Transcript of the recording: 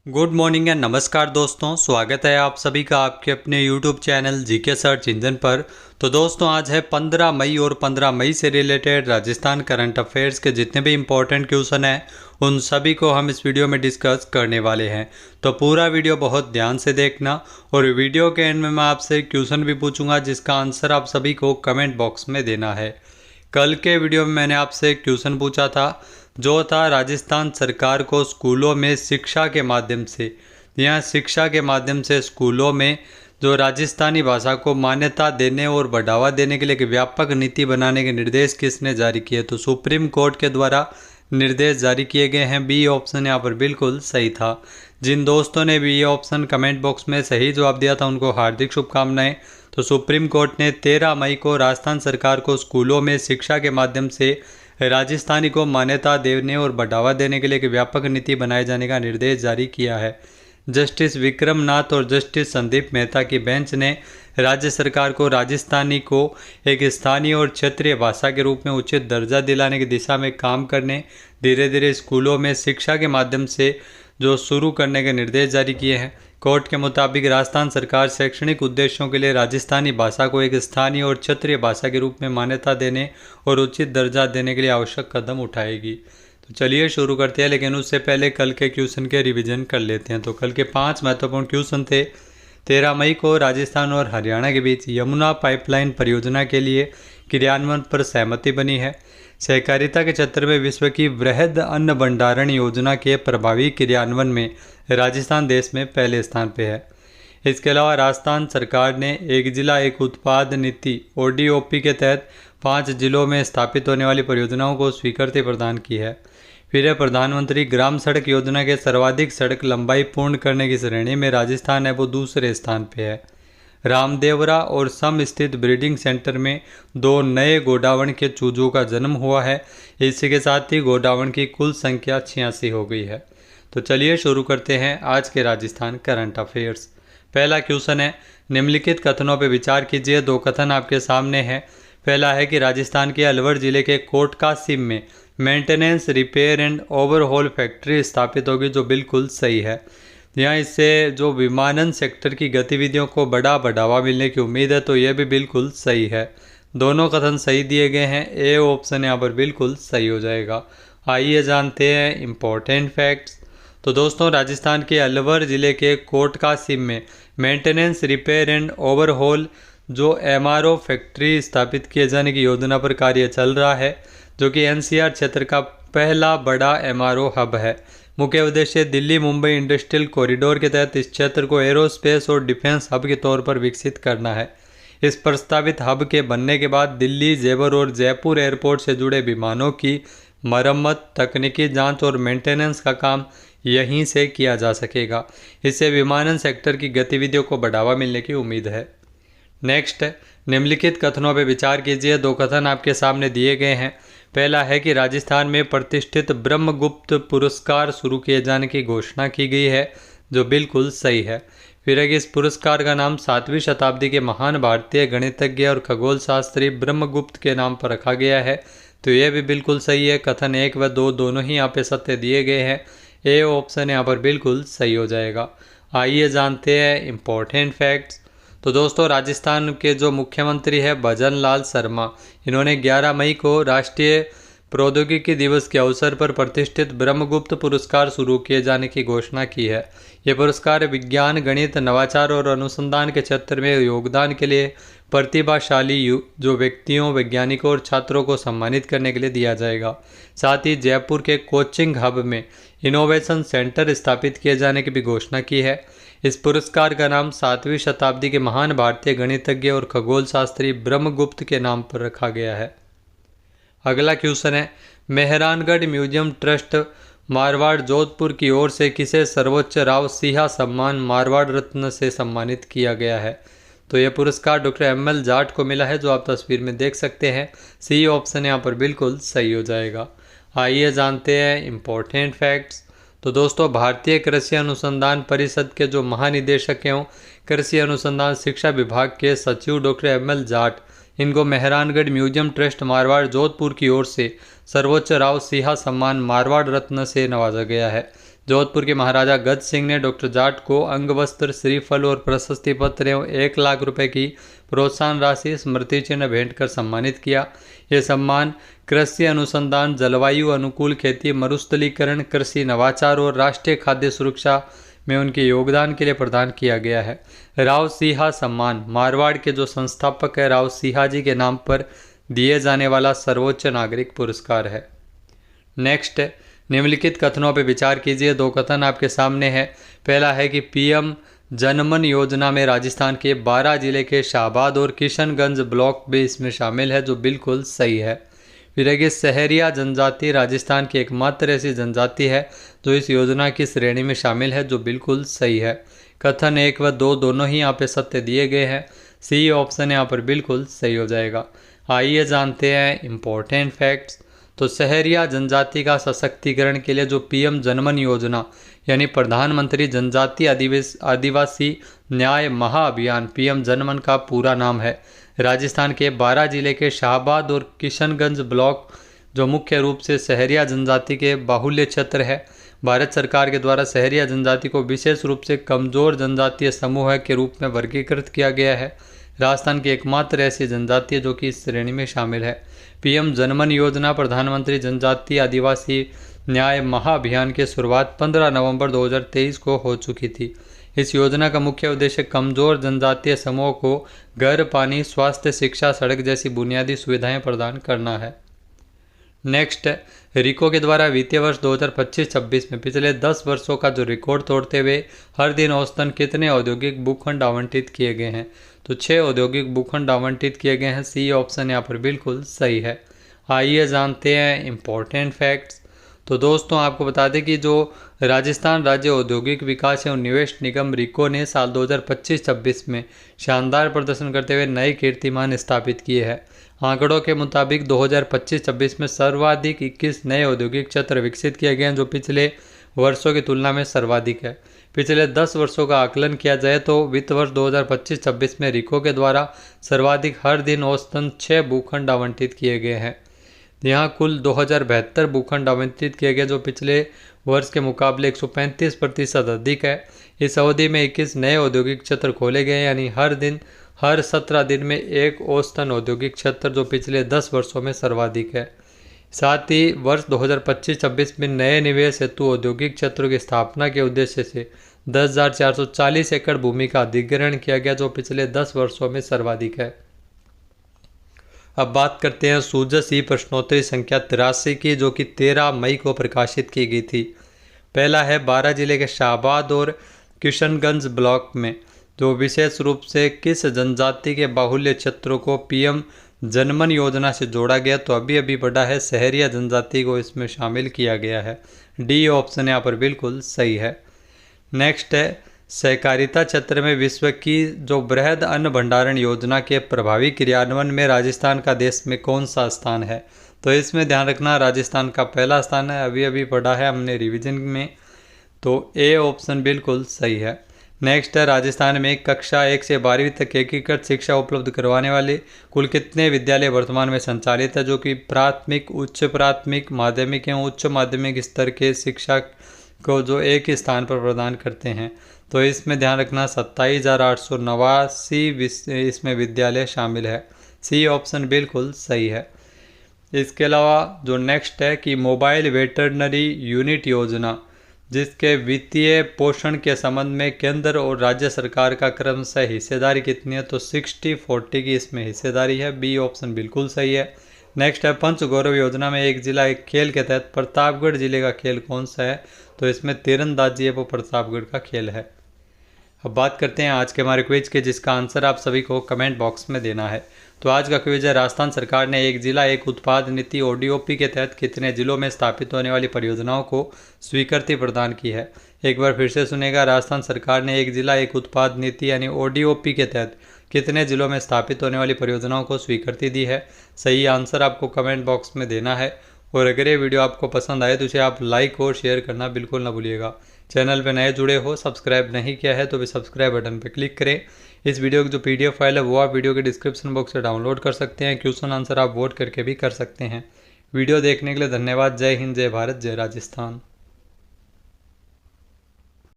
Good morning and नमस्कार दोस्तों, स्वागत है आप सभी का आपके अपने YouTube channel GK search engine पर। तो दोस्तों आज है 15 मई और 15 मई से रिलेटेड राजस्थान करंट अफेयर्स के जितने भी इम्पोर्टेंट क्वेश्चन हैं उन सभी को हम इस वीडियो में डिस्कस करने वाले हैं। तो पूरा वीडियो बहुत ध्यान से देखना और वीडियो के एंड में मैं आपसे क्वेश्चन भी पूछूंगा जिसका आंसर आप सभी को कमेंट बॉक्स में देना है। कल के वीडियो में मैंने आपसे क्वेश्चन पूछा था जो था राजस्थान सरकार को स्कूलों में शिक्षा के माध्यम से स्कूलों में जो राजस्थानी भाषा को मान्यता देने और बढ़ावा देने के लिए एक व्यापक नीति बनाने के निर्देश किसने जारी किए। तो सुप्रीम कोर्ट के द्वारा निर्देश जारी किए गए हैं। बी ऑप्शन यहाँ पर बिल्कुल सही था। जिन दोस्तों ने बी ऑप्शन कमेंट बॉक्स में सही जवाब दिया था उनको हार्दिक शुभकामनाएं। तो सुप्रीम कोर्ट ने 13 मई को राजस्थान सरकार को स्कूलों में शिक्षा के माध्यम से राजस्थानी को मान्यता देने और बढ़ावा देने के लिए एक व्यापक नीति बनाए जाने का निर्देश जारी किया है। जस्टिस विक्रम नाथ और जस्टिस संदीप मेहता की बेंच ने राज्य सरकार को राजस्थानी को एक स्थानीय और क्षेत्रीय भाषा के रूप में उचित दर्जा दिलाने की दिशा में काम करने, धीरे धीरे स्कूलों में शिक्षा के माध्यम से जो शुरू करने के निर्देश जारी किए हैं। कोर्ट के मुताबिक राजस्थान सरकार शैक्षणिक उद्देश्यों के लिए राजस्थानी भाषा को एक स्थानीय और क्षेत्रीय भाषा के रूप में मान्यता देने और उचित दर्जा देने के लिए आवश्यक कदम उठाएगी। तो चलिए शुरू करते हैं, लेकिन उससे पहले कल के क्वेश्चन के रिवीजन कर लेते हैं। तो कल के 5 महत्वपूर्ण क्वेश्चन थे। 13 मई को राजस्थान और हरियाणा के बीच यमुना पाइपलाइन परियोजना के लिए क्रियान्वयन पर सहमति बनी है। सहकारिता के क्षेत्र में विश्व की वृहद अन्न भंडारण योजना के प्रभावी क्रियान्वयन में राजस्थान देश में पहले स्थान पे है। इसके अलावा राजस्थान सरकार ने एक जिला एक उत्पाद नीति ODOP के तहत 5 जिलों में स्थापित होने वाली परियोजनाओं को स्वीकृति प्रदान की है। फिर है प्रधानमंत्री ग्राम सड़क योजना के सर्वाधिक सड़क लंबाई पूर्ण करने की श्रेणी में राजस्थान है वो दूसरे स्थान पे है। रामदेवरा और सम स्थित ब्रीडिंग सेंटर में 2 नए गोडावण के चूजों का जन्म हुआ है। इसी के साथ ही गोडावण की कुल संख्या 86 हो गई है। तो चलिए शुरू करते हैं आज के राजस्थान करंट अफेयर्स। पहला क्वेश्चन है, निम्नलिखित कथनों पर विचार कीजिए। 2 कथन आपके सामने हैं। पहला है कि राजस्थान के अलवर जिले के कोटका सिम में maintenance, repair and overhaul factory स्थापित होगी, जो बिल्कुल सही है। यहाँ इससे जो विमानन सेक्टर की गतिविधियों को बड़ा बढ़ावा मिलने की उम्मीद है, तो यह भी बिल्कुल सही है। दोनों कथन सही दिए गए हैं। ए ऑप्शन यहाँ पर बिल्कुल सही हो जाएगा। आइए जानते हैं इम्पोर्टेंट फैक्ट्स। तो दोस्तों राजस्थान के अलवर ज़िले के कोटका सिम में मेंटेनेंस, रिपेयर एंड ओवरहॉल जो MRO फैक्ट्री स्थापित किए जाने की योजना पर कार्य चल रहा है, जो कि NCR क्षेत्र का पहला बड़ा MRO हब है। मुख्य उद्देश्य दिल्ली मुंबई इंडस्ट्रियल कॉरिडोर के तहत इस क्षेत्र को एरोस्पेस और डिफेंस हब के तौर पर विकसित करना है। इस प्रस्तावित हब के बनने के बाद दिल्ली, जेवर और जयपुर एयरपोर्ट से जुड़े विमानों की मरम्मत, तकनीकी जांच और मेंटेनेंस का काम यहीं से किया जा सकेगा। इससे विमानन सेक्टर की गतिविधियों को बढ़ावा मिलने की उम्मीद है। नेक्स्ट है, निम्नलिखित कथनों पर विचार कीजिए। 2 कथन आपके सामने दिए गए हैं। पहला है कि राजस्थान में प्रतिष्ठित ब्रह्मगुप्त पुरस्कार शुरू किए जाने की घोषणा की गई है, जो बिल्कुल सही है। फिर है कि इस पुरस्कार का नाम 7वीं शताब्दी के महान भारतीय गणितज्ञ और खगोल शास्त्री ब्रह्मगुप्त के नाम पर रखा गया है, तो यह भी बिल्कुल सही है। कथन 1 व 2 दोनों ही यहाँ पे सत्य दिए गए हैं। ए ऑप्शन यहाँ पर बिल्कुल सही हो जाएगा। आइए जानते हैं इम्पोर्टेंट फैक्ट्स। तो दोस्तों राजस्थान के जो मुख्यमंत्री है भजन लाल शर्मा, इन्होंने 11 मई को राष्ट्रीय प्रौद्योगिकी दिवस के अवसर पर प्रतिष्ठित ब्रह्मगुप्त पुरस्कार शुरू किए जाने की घोषणा की है। ये पुरस्कार विज्ञान, गणित, नवाचार और अनुसंधान के क्षेत्र में योगदान के लिए प्रतिभाशाली जो व्यक्तियों, वैज्ञानिकों और छात्रों को सम्मानित करने के लिए दिया जाएगा। साथ ही जयपुर के कोचिंग हब में इनोवेशन सेंटर स्थापित किए जाने की भी घोषणा की है। इस पुरस्कार का नाम 7वीं शताब्दी के महान भारतीय गणितज्ञ और खगोल शास्त्री ब्रह्मगुप्त के नाम पर रखा गया है। अगला क्वेश्चन है, मेहरानगढ़ म्यूजियम ट्रस्ट मारवाड़ जोधपुर की ओर से किसे सर्वोच्च राव सिंहा सम्मान मारवाड़ रत्न से सम्मानित किया गया है। तो यह पुरस्कार डॉक्टर ML जाट को मिला है, जो आप तस्वीर में देख सकते हैं। सी ऑप्शन यहाँ पर बिल्कुल सही हो जाएगा। आइए जानते हैं इम्पोर्टेंट फैक्ट्स। तो दोस्तों भारतीय कृषि अनुसंधान परिषद के जो महानिदेशक हैं कृषि अनुसंधान शिक्षा विभाग के सचिव डॉक्टर ML जाट, इनको मेहरानगढ़ म्यूजियम ट्रस्ट मारवाड़ जोधपुर की ओर से सर्वोच्च राव सिंहा सम्मान मारवाड़ रत्न से नवाजा गया है, जोधपुर के महाराजा गज सिंह ने डॉक्टर जाट को अंग वस्त्र, श्रीफल और प्रशस्ति पत्र एवं 1 लाख रुपए की प्रोत्साहन राशि, स्मृति चिन्ह भेंट कर सम्मानित किया। ये सम्मान कृषि अनुसंधान, जलवायु अनुकूल खेती, मरुस्थलीकरण, कृषि नवाचार और राष्ट्रीय खाद्य सुरक्षा में उनके योगदान के लिए प्रदान किया गया है। राव सिंहा सम्मान मारवाड़ के जो संस्थापक है राव सिंहा जी के नाम पर दिए जाने वाला सर्वोच्च नागरिक पुरस्कार है। नेक्स्ट, निम्नलिखित कथनों पर विचार कीजिए। 2 कथन आपके सामने है। पहला है कि पीएम जनमन योजना में राजस्थान के 12 जिले के शाहबाद और किशनगंज ब्लॉक भी इसमें शामिल है, जो बिल्कुल सही है। फिर है कि सहरिया जनजाति राजस्थान की एकमात्र ऐसी जनजाति है जो इस योजना की श्रेणी में शामिल है, जो बिल्कुल सही है। कथन 1 व 2 दोनों ही यहाँ पे सत्य दिए गए हैं। सी ऑप्शन यहाँ पर बिल्कुल सही हो जाएगा। आइए जानते हैं इम्पोर्टेंट फैक्ट्स। तो सहरिया जनजाति का सशक्तिकरण के लिए जो पीएम जनमन योजना यानी प्रधानमंत्री जनजाति आदिवासी न्याय महाअभियान पीएम जनमन का पूरा नाम है, राजस्थान के 12 जिले के शाहबाद और किशनगंज ब्लॉक जो मुख्य रूप से सहरिया जनजाति के बाहुल्य क्षेत्र है, भारत सरकार के द्वारा सहरिया जनजाति को विशेष रूप से कमजोर जनजातीय समूह के रूप में वर्गीकृत किया गया है। राजस्थान की एकमात्र ऐसी जनजाति है जो कि इस श्रेणी में शामिल है। पीएम जनमन योजना प्रधानमंत्री जनजाति आदिवासी न्याय महाअभियान की शुरुआत 15 नवंबर 2023 को हो चुकी थी। इस योजना का मुख्य उद्देश्य कमजोर जनजातीय समूहों को घर, पानी, स्वास्थ्य, शिक्षा, सड़क जैसी बुनियादी सुविधाएं प्रदान करना है। नेक्स्ट, रिको के द्वारा वित्तीय वर्ष 2025-26 में पिछले 10 वर्षों का जो रिकॉर्ड तोड़ते हुए हर दिन औसतन कितने औद्योगिक भूखंड आवंटित किए गए हैं? तो 6 औद्योगिक भूखंड आवंटित किए गए हैं। सी ऑप्शन यहाँ पर बिल्कुल सही है। आइए जानते हैं इम्पोर्टेंट फैक्ट्स। तो दोस्तों आपको बता दें कि जो राजस्थान राज्य औद्योगिक विकास एवं निवेश निगम रिको ने साल 2025-26 में शानदार प्रदर्शन करते हुए नए कीर्तिमान स्थापित किए हैं। आंकड़ों के मुताबिक 2025-26 में सर्वाधिक 21 नए औद्योगिक क्षेत्र विकसित किए गए हैं, जो पिछले वर्षों की तुलना में सर्वाधिक है। पिछले 10 वर्षों का आकलन किया जाए तो वित्त वर्ष 2025-26 में रिको के द्वारा सर्वाधिक हर दिन औसतन 6 भूखंड आवंटित किए गए हैं। यहाँ कुल 2072 भूखंड आवंटित किए गए, जो पिछले वर्ष के मुकाबले 135% अधिक है। इस अवधि में 21 नए औद्योगिक क्षेत्र खोले गए, यानी हर 17 दिन में एक औसतन औद्योगिक क्षेत्र, जो पिछले 10 वर्षों में सर्वाधिक है। साथ ही वर्ष 2025-26 में नए निवेश हेतु औद्योगिक क्षेत्रों की स्थापना के उद्देश्य से 10,440 एकड़ भूमि का अधिग्रहण किया गया, जो पिछले 10 वर्षों में सर्वाधिक है। अब बात करते हैं सूजस ई प्रश्नोत्तरी संख्या 83 की, जो कि 13 मई को प्रकाशित की गई थी। पहला है 12 जिले के शाहबाद और किशनगंज ब्लॉक में जो विशेष रूप से किस जनजाति के बाहुल्य क्षेत्रों को पीएम जनमन योजना से जोड़ा गया? तो अभी बढ़ा है सहरिया जनजाति को इसमें शामिल किया गया है। डी ऑप्शन यहाँ पर बिल्कुल सही है। नेक्स्ट है सहकारिता क्षेत्र में विश्व की जो बृहद अन्न भंडारण योजना के प्रभावी क्रियान्वयन में राजस्थान का देश में कौन सा स्थान है? तो इसमें ध्यान रखना राजस्थान का पहला स्थान है। अभी पढ़ा है हमने रिवीजन में, तो ए ऑप्शन बिल्कुल सही है। नेक्स्ट है राजस्थान में कक्षा 1 से 12वीं तक एकीकृत शिक्षा उपलब्ध करवाने वाले कुल कितने विद्यालय वर्तमान में संचालित है, जो कि प्राथमिक, उच्च प्राथमिक, माध्यमिक एवं उच्च माध्यमिक स्तर के शिक्षा को जो एक ही स्थान पर प्रदान करते हैं? तो इसमें ध्यान रखना 27,889 इसमें विद्यालय शामिल है। सी ऑप्शन बिल्कुल सही है। इसके अलावा जो नेक्स्ट है कि मोबाइल वेटरनरी यूनिट योजना, जिसके वित्तीय पोषण के संबंध में केंद्र और राज्य सरकार का क्रमशः हिस्सेदारी कितनी है? तो 60-40 की इसमें हिस्सेदारी है। बी ऑप्शन बिल्कुल सही है। नेक्स्ट है पंच गौरव योजना में एक जिला एक खेल के तहत प्रतापगढ़ जिले का खेल कौन सा है? तो इसमें तीरंदाजी है, वो प्रतापगढ़ का खेल है। अब बात करते हैं आज के हमारे क्विज के, जिसका आंसर आप सभी को कमेंट बॉक्स में देना है। तो आज का क्विज है राजस्थान सरकार ने एक जिला एक उत्पाद नीति ODOP के तहत कितने जिलों में स्थापित होने वाली परियोजनाओं को स्वीकृति प्रदान की है? एक बार फिर से सुनेगा, राजस्थान सरकार ने एक जिला एक उत्पाद नीति यानी ODOP के तहत कितने जिलों में स्थापित होने वाली परियोजनाओं को स्वीकृति दी है? सही आंसर आपको कमेंट बॉक्स में देना है। और अगर ये वीडियो आपको पसंद आए तो इसे आप लाइक और शेयर करना बिल्कुल ना भूलिएगा। चैनल पर नए जुड़े हो, सब्सक्राइब नहीं किया है तो भी सब्सक्राइब बटन पर क्लिक करें। इस वीडियो की जो PDF फाइल है वो आप वीडियो के डिस्क्रिप्शन बॉक्स से डाउनलोड कर सकते हैं। क्वेश्चन आंसर आप वोट करके भी कर सकते हैं। वीडियो देखने के लिए धन्यवाद। जय हिंद, जय भारत, जय राजस्थान।